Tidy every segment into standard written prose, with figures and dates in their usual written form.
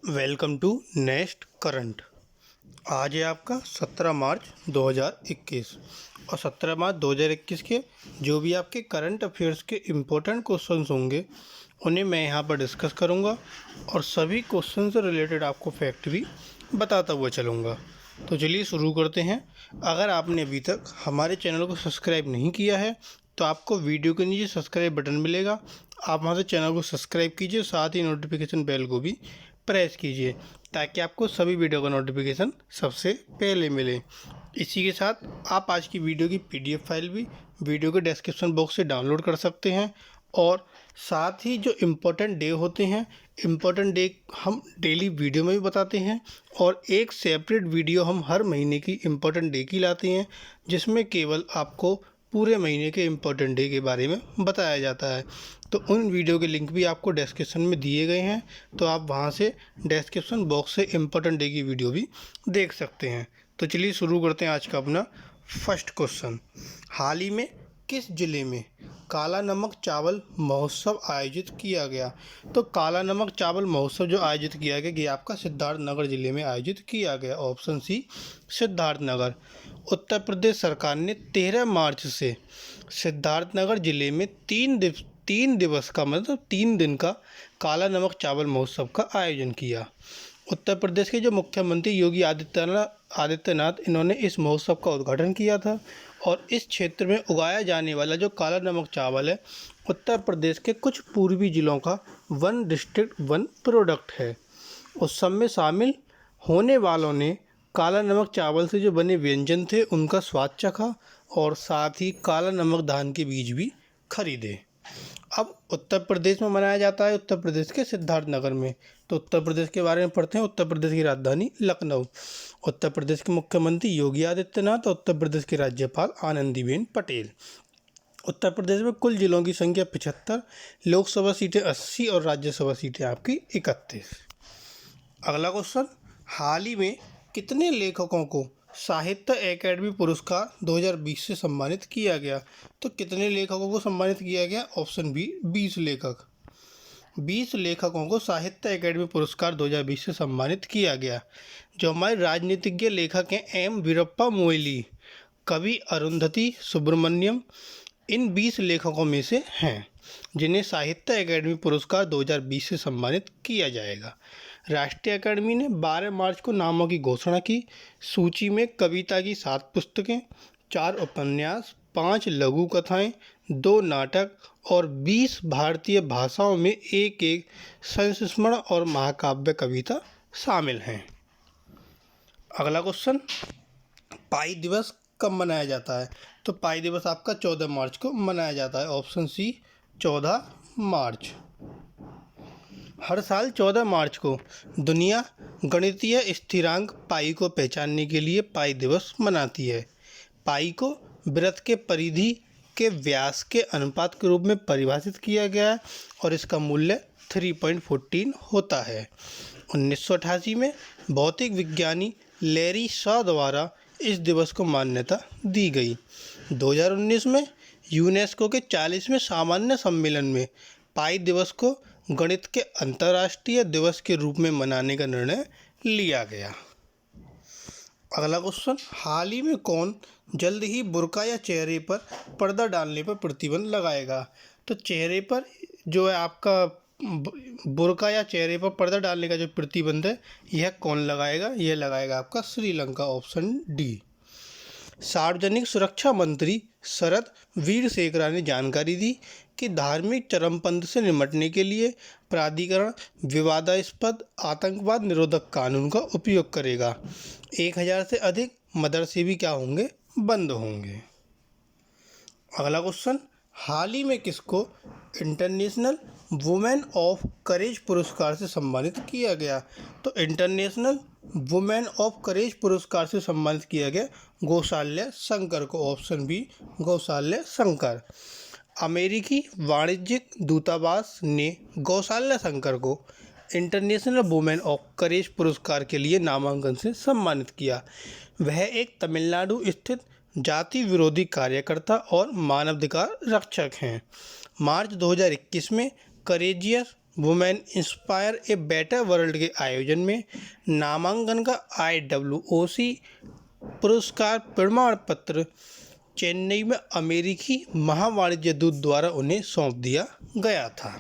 Welcome to next current. आज है आपका 17 मार्च 2021 और 17 मार्च 2021 के जो भी आपके करंट अफेयर्स के इम्पोर्टेंट क्वेश्चंस होंगे उन्हें मैं यहाँ पर डिस्कस करूँगा और सभी क्वेश्चन से रिलेटेड आपको फैक्ट भी बताता हुआ चलूँगा। तो चलिए शुरू करते हैं। अगर आपने अभी तक हमारे चैनल को सब्सक्राइब नहीं किया है तो आपको वीडियो के नीचे सब्सक्राइब बटन मिलेगा, आप वहाँ से चैनल को सब्सक्राइब कीजिए, साथ ही नोटिफिकेशन बेल को भी प्रेस कीजिए ताकि आपको सभी वीडियो का नोटिफिकेशन सबसे पहले मिले। इसी के साथ आप आज की वीडियो की पीडीएफ फाइल भी वीडियो के डिस्क्रिप्शन बॉक्स से डाउनलोड कर सकते हैं और साथ ही जो इम्पोर्टेंट डे होते हैं, इम्पोर्टेंट डे हम डेली वीडियो में भी बताते हैं और एक सेपरेट वीडियो हम हर महीने की इम्पोर्टेंट डे की लाते हैं जिसमें केवल आपको पूरे महीने के इम्पोर्टेंट डे के बारे में बताया जाता है। तो उन वीडियो के लिंक भी आपको डिस्क्रिप्शन में दिए गए हैं, तो आप वहां से डिस्क्रिप्शन बॉक्स से इम्पोर्टेंट डे की वीडियो भी देख सकते हैं। तो चलिए शुरू करते हैं आज का अपना फर्स्ट क्वेश्चन। हाल ही में किस जिले में काला नमक चावल महोत्सव आयोजित किया गया? तो काला नमक चावल महोत्सव जो आयोजित किया गया ये आपका सिद्धार्थनगर जिले में आयोजित किया गया। Option C Siddharthnagar. उत्तर प्रदेश सरकार ने 13 मार्च से सिद्धार्थनगर जिले में 3 दिवस का मतलब 3 दिन का काला नमक चावल महोत्सव का आयोजन किया। उत्तर प्रदेश के जो मुख्यमंत्री योगी आदित्यनाथ इन्होंने इस महोत्सव का उद्घाटन किया था और इस क्षेत्र में उगाया जाने वाला जो काला नमक चावल है उत्तर प्रदेश के कुछ पूर्वी जिलों का वन डिस्ट्रिक्ट वन प्रोडक्ट है। उत्सव में शामिल होने वालों ने काला नमक चावल से जो बने व्यंजन थे उनका स्वाद चखा और साथ ही काला नमक धान के बीज भी खरीदे। अब उत्तर प्रदेश में मनाया जाता है, उत्तर प्रदेश के सिद्धार्थनगर में। तो उत्तर प्रदेश के बारे में पढ़ते हैं। उत्तर प्रदेश की राजधानी लखनऊ, उत्तर प्रदेश के मुख्यमंत्री योगी आदित्यनाथ और उत्तर प्रदेश की राज्यपाल आनंदीबेन पटेल। उत्तर प्रदेश में कुल जिलों की संख्या 75, लोकसभा सीटें 80 और राज्यसभा सीटें आपकी 31। अगला क्वेश्चन, हाल ही में कितने लेखकों को साहित्य अकादमी पुरस्कार 2020 से सम्मानित किया गया? तो कितने लेखकों को सम्मानित किया गया? ऑप्शन बी 20 लेखक। 20 लेखकों को साहित्य अकादमी पुरस्कार 2020 से सम्मानित किया गया। जो हमारे राजनीतिज्ञ लेखक हैं एम वीरप्पा मोइली, कवि अरुंधति सुब्रमण्यम इन 20 लेखकों में से हैं जिन्हें साहित्य अकादमी पुरस्कार 2020 से सम्मानित किया जाएगा। राष्ट्रीय अकादमी ने 12 मार्च को नामों की घोषणा की। सूची में कविता की 7 पुस्तकें, 4 उपन्यास, 5 लघु कथाएं, 2 नाटक और 20 भारतीय भाषाओं में एक संस्मरण और महाकाव्य कविता शामिल हैं। अगला क्वेश्चन, पाई दिवस कब मनाया जाता है? तो पाई दिवस आपका 14 मार्च को मनाया जाता है। ऑप्शन सी 14 मार्च। हर साल 14 मार्च को दुनिया गणितीय स्थिरांक पाई को पहचानने के लिए पाई दिवस मनाती है। पाई को वृत्त के परिधि के व्यास के अनुपात के रूप में परिभाषित किया गया है और इसका मूल्य 3.14 होता है। 1988 में भौतिक विज्ञानी लैरी शॉ द्वारा इस दिवस को मान्यता दी गई। 2019 में यूनेस्को के 40वें सामान्य सम्मेलन में पाई दिवस को गणित के अंतर्राष्ट्रीय दिवस के रूप में मनाने का निर्णय लिया गया। अगला क्वेश्चन, हाल ही में कौन जल्द ही बुर्का या चेहरे पर पर्दा डालने पर प्रतिबंध लगाएगा? तो चेहरे पर जो है आपका बुर्का या चेहरे पर पर्दा डालने का जो प्रतिबंध है यह कौन लगाएगा? यह लगाएगा आपका श्रीलंका। Option D. सार्वजनिक सुरक्षा मंत्री शरद वीरशेखरा ने जानकारी दी कि धार्मिक चरमपंथ से निपटने के लिए प्राधिकरण विवादास्पद आतंकवाद निरोधक कानून का उपयोग करेगा। 1000 से अधिक मदरसे भी क्या होंगे? बंद होंगे। अगला क्वेश्चन, हाल ही में किसको इंटरनेशनल वुमेन ऑफ करेज पुरस्कार से सम्मानित किया गया? तो इंटरनेशनल वुमेन ऑफ करेज पुरस्कार से सम्मानित किया गया गौशाल्य शंकर को। Option B Gaushalya Shankar. अमेरिकी वाणिज्यिक दूतावास ने गौशाल्य शंकर को इंटरनेशनल वुमेन ऑफ करेज पुरस्कार के लिए नामांकन से सम्मानित किया। वह एक तमिलनाडु स्थित जाति विरोधी कार्यकर्ता और मानवाधिकार रक्षक हैं। मार्च 2021 में courageous women inspire a better world के आयोजन में नामांकन का IWOC पुरस्कार प्रमाण पत्र चेन्नई में अमेरिकी महावाणिज्य दूत द्वारा उन्हें सौंप दिया गया था।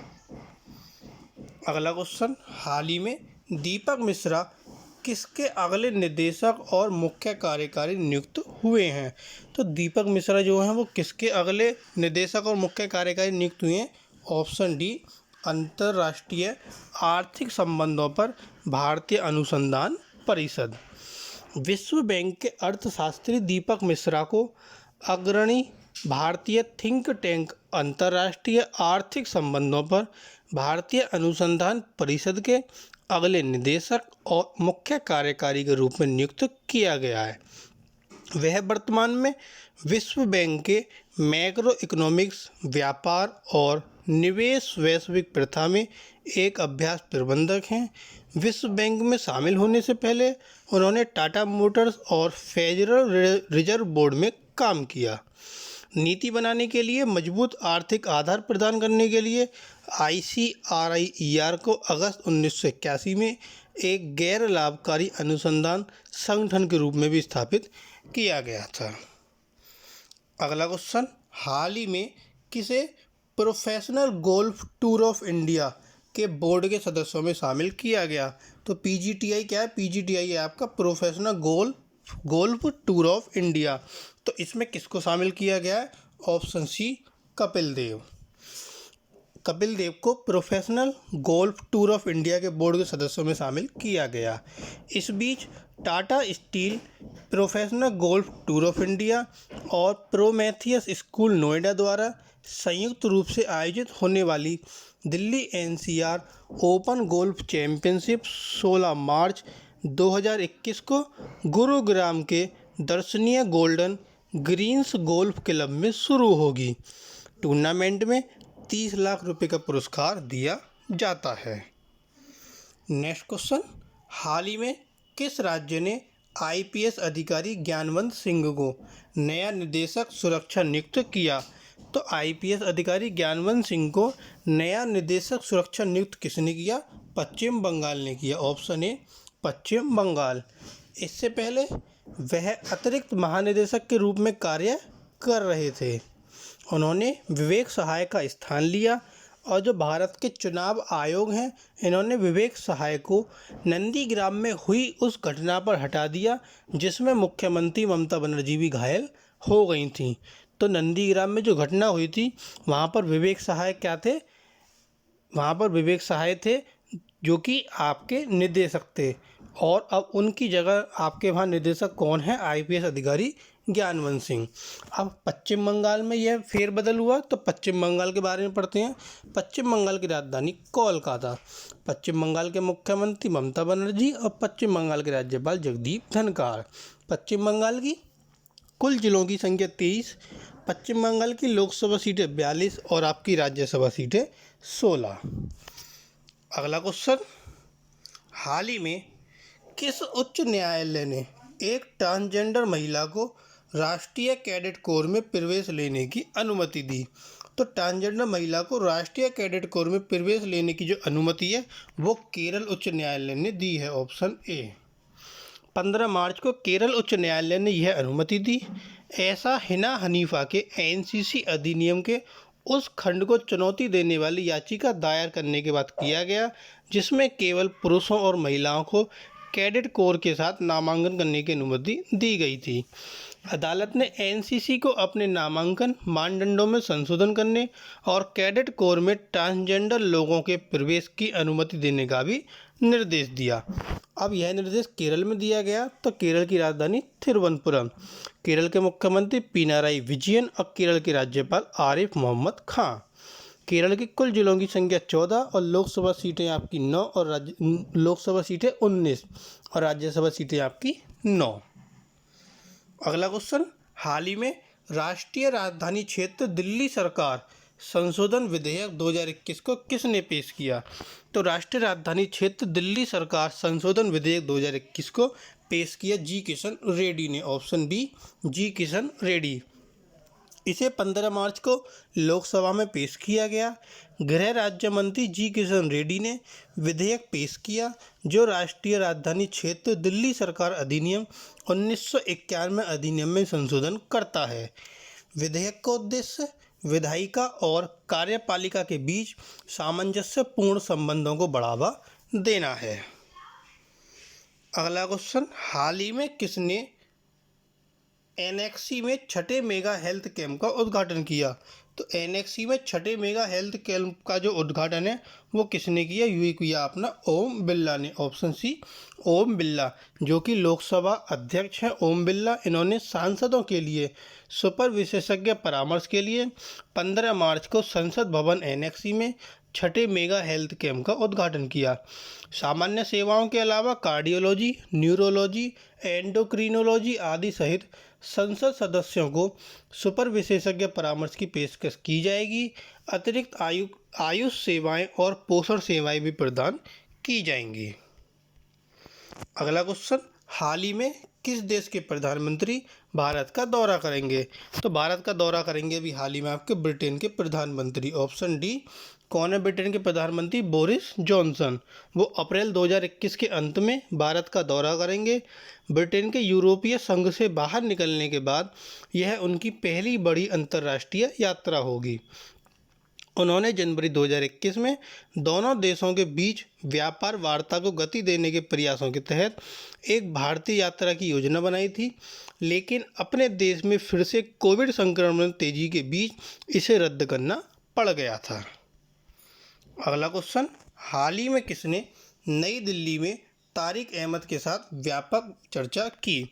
अगला क्वेश्चन, हाल ही में दीपक मिश्रा किसके अगले निदेशक और मुख्य कार्यकारी नियुक्त हुए हैं? तो दीपक मिश्रा जो हैं वो किसके अगले निदेशक और मुख्य कार्यकारी नियुक्त हुए हैं? ऑप्शन डी, अंतर्राष्ट्रीय आर्थिक संबंधों पर भारतीय अनुसंधान परिषद। विश्व बैंक के अर्थशास्त्री दीपक मिश्रा को अग्रणी भारतीय थिंक टैंक अंतर्राष्ट्रीय आर्थिक संबंधों पर भारतीय अनुसंधान परिषद के अगले निदेशक और मुख्य कार्यकारी के रूप में नियुक्त किया गया है। वह वर्तमान में विश्व बैंक के मैक्रो इकोनॉमिक्स, व्यापार और निवेश वैश्विक प्रथा में एक अभ्यास प्रबंधक हैं। विश्व बैंक में शामिल होने से पहले उन्होंने टाटा मोटर्स और फेडरल रिजर्व बोर्ड में काम किया। नीति बनाने के लिए मजबूत आर्थिक आधार प्रदान करने के लिए ICRIER को अगस्त 1981 में एक गैर लाभकारी अनुसंधान संगठन के रूप में भी स्थापित किया गया था। अगला क्वेश्चन, हाल ही में किसे professional golf tour of India के बोर्ड के सदस्यों में शामिल किया गया? तो PGTI क्या है? PGTI है आपका professional golf tour of India. तो इसमें किसको शामिल किया गया है? Option C, Kapil Dev. कपिल देव को professional golf tour of India के बोर्ड के सदस्यों में शामिल किया गया। इस बीच Tata Steel, professional golf tour of India और प्रोमेथियस स्कूल नोएडा द्वारा संयुक्त रूप से आयोजित होने वाली Delhi NCR open golf championship 16 मार्च 2021 को गुरुग्राम के दर्शनीय गोल्डन ग्रीन्स गोल्फ क्लब में शुरू होगी। टूर्नामेंट में 30 लाख रुपए का पुरस्कार दिया जाता है। नेक्स्ट क्वेश्चन, हाल ही में किस राज्य ने IPS अधिकारी ज्ञानवंत सिंह को नया निदेशक सुरक्षा नियुक्त किया? तो IPS अधिकारी ज्ञानवंत सिंह को नया निदेशक सुरक्षा नियुक्त किसने किया? पश्चिम बंगाल ने किया। ऑप्शन ए, पश्चिम बंगाल। इससे पहले वह अतिरिक्त महानिदेशक के रूप में कार्य कर रहे थे। उन्होंने विवेक सहाय का स्थान लिया और जो भारत के चुनाव आयोग हैं, इन्होंने विवेक सहाय को नंदीग्राम में हुई उस घटना पर हटा दिया जिसमें मुख्यमंत्री ममता बनर्जी भी घायल हो गई थी। तो नंदीग्राम में जो घटना हुई थी वहाँ पर विवेक सहाय क्या थे? वहाँ पर विवेक सहाय थे जो कि आपके निदेशक थे, और अब उनकी जगह आपके वहाँ निदेशक कौन है? IPS अधिकारी ज्ञानवंत सिंह। अब पश्चिम बंगाल में यह फेरबदल हुआ, तो पश्चिम बंगाल के बारे में पढ़ते हैं। पश्चिम बंगाल की राजधानी कोलकाता। पश्चिम बंगाल के मुख्यमंत्री ममता बनर्जी और पश्चिम बंगाल के राज्यपाल जगदीप धनखड़। पश्चिम बंगाल की कुल जिलों की संख्या 23। पश्चिम बंगाल की लोकसभा सीटें 42 और आपकी राज्यसभा सीटें 16। अगला क्वेश्चन, हाल ही में किस उच्च न्यायालय ने एक ट्रांसजेंडर महिला को राष्ट्रीय कैडेट कोर में प्रवेश लेने की अनुमति दी? तो ट्रांसजेंडर महिला को राष्ट्रीय कैडेट कोर में प्रवेश लेने की जो अनुमति है वो केरल उच्च न्यायालय ने दी है। Option A. 15 मार्च को केरल उच्च न्यायालय ने यह अनुमति दी। ऐसा हिना हनीफा के NCC अधिनियम के उस खंड को चुनौती देने वाली याचिका दायर करने के बाद किया गया जिसमें केवल पुरुषों और महिलाओं को कैडेट कोर के साथ नामांकन करने की अनुमति दी गई थी। अदालत ने NCC को अपने नामांकन मानदंडों में संशोधन करने और कैडेट कोर में ट्रांसजेंडर लोगों के प्रवेश की अनुमति देने का भी निर्देश दिया। अब यह निर्देश केरल में दिया गया, तो केरल की राजधानी तिरुवनंतपुरम। केरल के मुख्यमंत्री पिनाराई विजयन और केरल के राज्यपाल आरिफ मोहम्मद खान। केरल के कुल जिलों की संख्या 14 और लोकसभा सीटें आपकी 9 और लोकसभा सीटें 19 और राज्यसभा सीटें आपकी 9। अगला क्वेश्चन, हाल ही में राष्ट्रीय राजधानी क्षेत्र दिल्ली सरकार संशोधन विधेयक 2021 को किसने पेश किया? तो राष्ट्रीय राजधानी क्षेत्र दिल्ली सरकार संशोधन विधेयक 2021 को पेश किया जी किशन रेड्डी ने। ऑप्शन बी, जी किशन रेड्डी। इसे 15 मार्च को लोकसभा में पेश किया गया। गृह राज्य मंत्री जी किशन रेड्डी ने विधेयक पेश किया जो राष्ट्रीय राजधानी क्षेत्र दिल्ली सरकार अधिनियम 1991 अधिनियम में संशोधन करता है। विधेयक का उद्देश्य विधायिका और कार्यपालिका के बीच सामंजस्यपूर्ण संबंधों को बढ़ावा देना है। अगला क्वेश्चन, हाल ही में किसने एनएक्सी में छठे मेगा हेल्थ कैंप का उद्घाटन किया? तो एनएक्सी में छठे मेगा हेल्थ कैंप का जो उद्घाटन है वो किसने किया? ये किया अपना ओम बिरला ने। ऑप्शन सी ओम बिरला, जो कि लोकसभा अध्यक्ष हैं ओम बिरला। इन्होंने सांसदों के लिए सुपर विशेषज्ञ परामर्श के लिए 15 मार्च को संसद भवन एनएक्सी में छठे मेगा हेल्थ कैंप का उद्घाटन किया। सामान्य सेवाओं के अलावा कार्डियोलॉजी, न्यूरोलॉजी, एंडोक्रिनोलॉजी आदि सहित संसद सदस्यों को सुपर विशेषज्ञ परामर्श की पेशकश की जाएगी। अतिरिक्त आयुष सेवाएं और पोषण सेवाएं भी प्रदान की जाएंगी। अगला क्वेश्चन, हाल ही में किस देश के प्रधानमंत्री भारत का दौरा करेंगे? तो भारत का दौरा करेंगे अभी हाल ही में आपके ब्रिटेन के प्रधानमंत्री। ऑप्शन डी, कौन है ब्रिटेन के प्रधानमंत्री? Boris Johnson. वो अप्रैल 2021 के अंत में भारत का दौरा करेंगे। ब्रिटेन के यूरोपीय संघ से बाहर निकलने के बाद यह उनकी पहली बड़ी अंतर्राष्ट्रीय यात्रा होगी। उन्होंने जनवरी 2021 में दोनों देशों के बीच व्यापार वार्ता को गति देने के प्रयासों के तहत एक भारतीय यात्रा की योजना बनाई थी, लेकिन अपने देश में फिर से कोविड संक्रमण तेजी के बीच इसे रद्द करना पड़ गया था। अगला क्वेश्चन, हाल ही में किसने नई दिल्ली में तारिक अहमद के साथ व्यापक चर्चा की?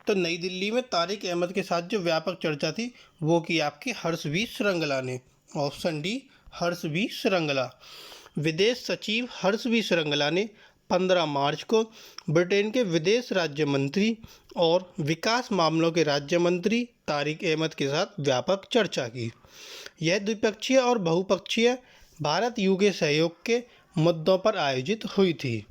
तो नई दिल्ली में तारिक अहमद के साथ जो व्यापक चर्चा थी वो की आपकी हर्ष बी श्रृंगला ने। ऑप्शन डी, हर्ष बी श्रृंगला। विदेश सचिव हर्ष बी श्रृंगला ने 15 मार्च को ब्रिटेन के विदेश राज्य मंत्री और विकास मामलों के राज्य मंत्री तारिक अहमद के साथ व्यापक चर्चा की। यह द्विपक्षीय और बहुपक्षीय भारत यूके सहयोग के मुद्दों पर आयोजित हुई थी।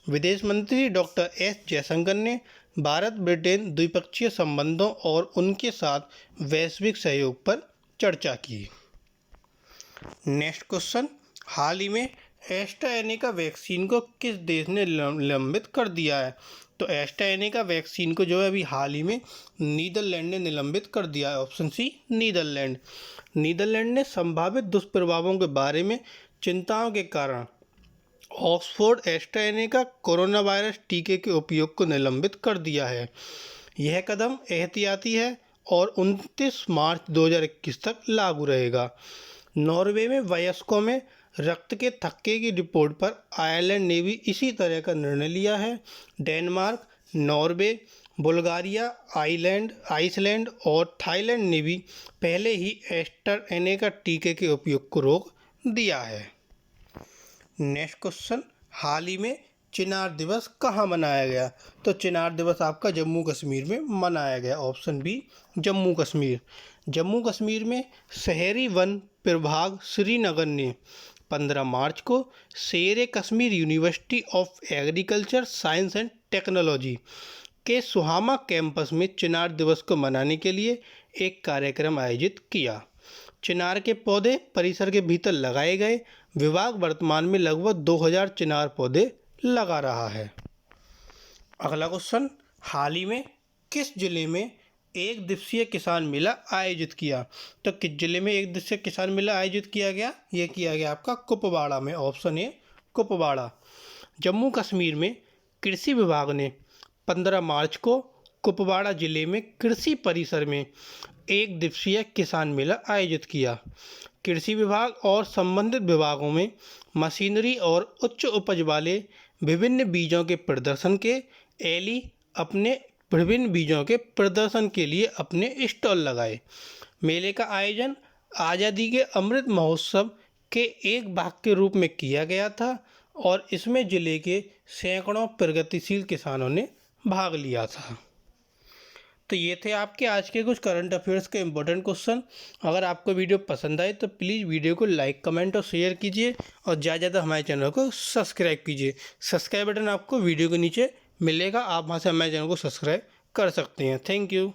विदेश मंत्री डॉक्टर एस जयशंकर ने भारत ब्रिटेन द्विपक्षीय संबंधों और उनके साथ वैश्विक सहयोग पर चर्चा की। नेक्स्ट क्वेश्चन, हाल ही में एस्ट्राजेनेका वैक्सीन को किस देश ने निलंबित कर दिया है? तो एस्ट्राजेनेका वैक्सीन को जो है अभी हाल ही में नीदरलैंड ने निलंबित कर दिया है। ऑप्शन सी, नीदरलैंड। नीदरलैंड ने संभावित दुष्प्रभावों के बारे में चिंताओं के कारण ऑक्सफोर्ड एस्ट्राजेनेका कोरोना वायरस टीके के उपयोग को निलंबित कर दिया है। यह कदम एहतियाती है और 29 मार्च 2021 तक लागू रहेगा। नॉर्वे में वयस्कों में रक्त के थक्के की रिपोर्ट पर आयरलैंड ने भी इसी तरह का निर्णय लिया है। डेनमार्क, नॉर्वे, बुल्गारिया, आइसलैंड और थाईलैंड ने भी पहले ही एस्ट्राजेनेका टीके के उपयोग को रोक दिया है। नेक्स्ट क्वेश्चन, हाल ही में चिनार दिवस कहाँ मनाया गया? तो चिनार दिवस आपका जम्मू कश्मीर में मनाया गया। Option B, Jammu Kashmir. जम्मू कश्मीर में शहरी वन प्रभाग श्रीनगर ने 15 मार्च को शेर Kashmir university of agriculture science and technology के सुहामा कैंपस में चिनार दिवस को मनाने के लिए एक कार्यक्रम आयोजित किया। चिनार के पौधे परिसर के भीतर लगाए गए। विभाग वर्तमान में लगभग 2000 चिनार पौधे लगा रहा है। अगला क्वेश्चन, हाल ही में किस जिले में एक दिवसीय किसान मेला आयोजित किया? तो किस जिले में एक दिवसीय किसान मेला आयोजित किया गया? ये किया गया आपका कुपवाड़ा में। Option A, Kupwara. जम्मू कश्मीर में कृषि विभाग ने 15 मार्च को कुपवाड़ा जिले में कृषि परिसर में एक दिवसीय किसान मेला आयोजित किया। कृषि विभाग और संबंधित विभागों में मशीनरी और उच्च उपज वाले विभिन्न बीजों के प्रदर्शन के एली अपने विभिन्न बीजों के प्रदर्शन के लिए अपने स्टॉल लगाए। मेले का आयोजन आज़ादी के अमृत महोत्सव के एक भाग के रूप में किया गया था और इसमें जिले के सैकड़ों प्रगतिशील किसानों ने भाग लिया था। तो ये थे आपके आज के कुछ करंट अफेयर्स के इम्पोर्टेंट क्वेश्चन। अगर आपको वीडियो पसंद आए तो प्लीज़ वीडियो को लाइक, कमेंट और शेयर कीजिए और ज़्यादा ज़्यादा हमारे चैनल को सब्सक्राइब कीजिए। सब्सक्राइब बटन आपको वीडियो के नीचे मिलेगा, आप वहाँ से हमारे चैनल को सब्सक्राइब कर सकते हैं। Thank you.